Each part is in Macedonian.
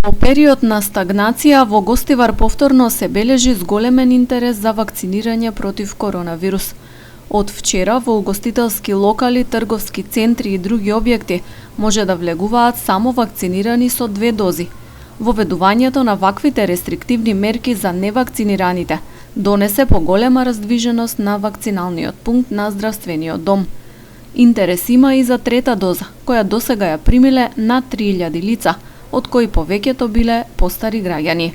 По период на стагнација во Гостивар повторно се бележи зголемен интерес за вакцинирање против коронавирус. Од вчера во угостителски локали, трговски центри и други објекти може да влегуваат само вакцинирани со 2 дози. Воведувањето на ваквите рестриктивни мерки за невакцинираните донесе поголема раздвиженост на вакциналниот пункт на здравствениот дом. Интерес има и за 3-та доза, која досега ја примиле над 3000 лица, од кои повеќето биле постари граѓани.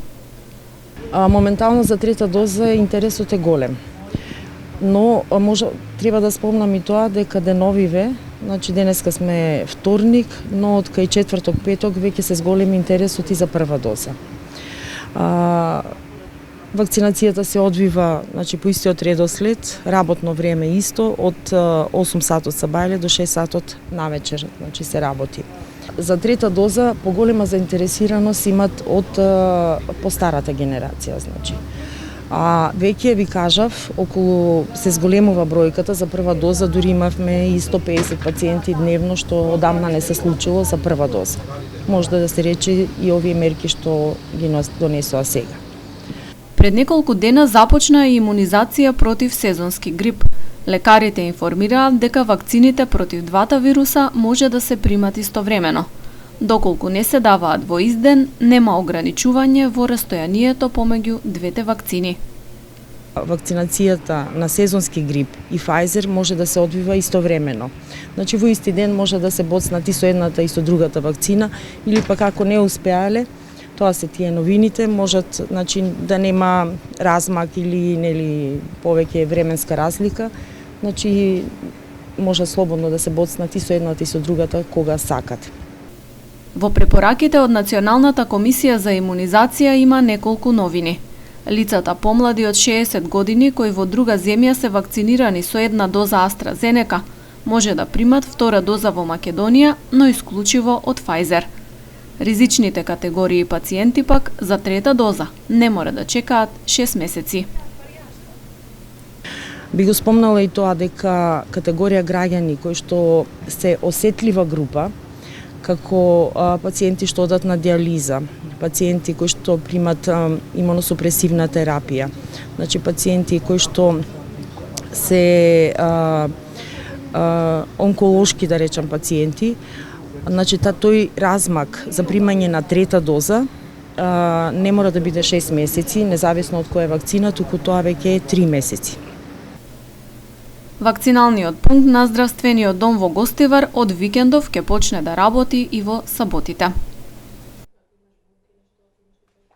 Моментално за 3-та доза интересот е голем. Но треба да спомнам и тоа дека деновиве, значи денеска сме вторник, но од кај четврток, петок веќе се зголеми интересот и за прва доза. Вакцинацијата се одвива, значи, по истиот редослед, работно време исто, од 8 сатот сабајле до 6 сатот навечер, значи се работи. За 3-та доза поголема заинтересираност имат од постарата генерација, значи. Веќе ви кажав, околу се зголемува бројката за прва доза, дури имавме и 150 пациенти дневно, што одамна не се случило за прва доза. Може да се рече и овие мерки што ги донесоа сега. Пред неколку дена започна и имунизација против сезонски грип. Лекарите информираат дека вакцините против двата вируса може да се примат истовремено. Доколку не се даваат во изден, нема ограничување во растојанието помеѓу двете вакцини. Вакцинацијата на сезонски грип и Pfizer може да се одвива истовремено. Значи во исти ден може да се боцнат и со едната и со другата вакцина, или пак ако не успеале, тоа се тие новините, можат, значи, да нема размак или нели повеќе временска разлика, значи може слободно да се боцнат и со едната и со другата кога сакат. Во препораките од Националната комисија за имунизација има неколку новини. Лицата помлади од 60 години кои во друга земја се вакцинирани со 1 доза AstraZeneca може да примат 2 доза во Македонија, но исклучиво од Pfizer. Ризичните категории пациенти пак за 3-та доза не мора да чекаат 6 месеци. Би го спомнала и тоа дека категорија граѓани кои што се осетлива група, како пациенти што одат на диализа, пациенти кои што примат имуносупресивна терапија, значи пациенти кои што се онколошки, да речам, пациенти, значи тој размак за примање на 3-та доза не мора да биде 6 месеци, независно од која вакцина, туку тоа веќе е 3 месеци. Вакциналниот пункт на здравствениот дом во Гостивар од викендов ќе почне да работи и во саботите.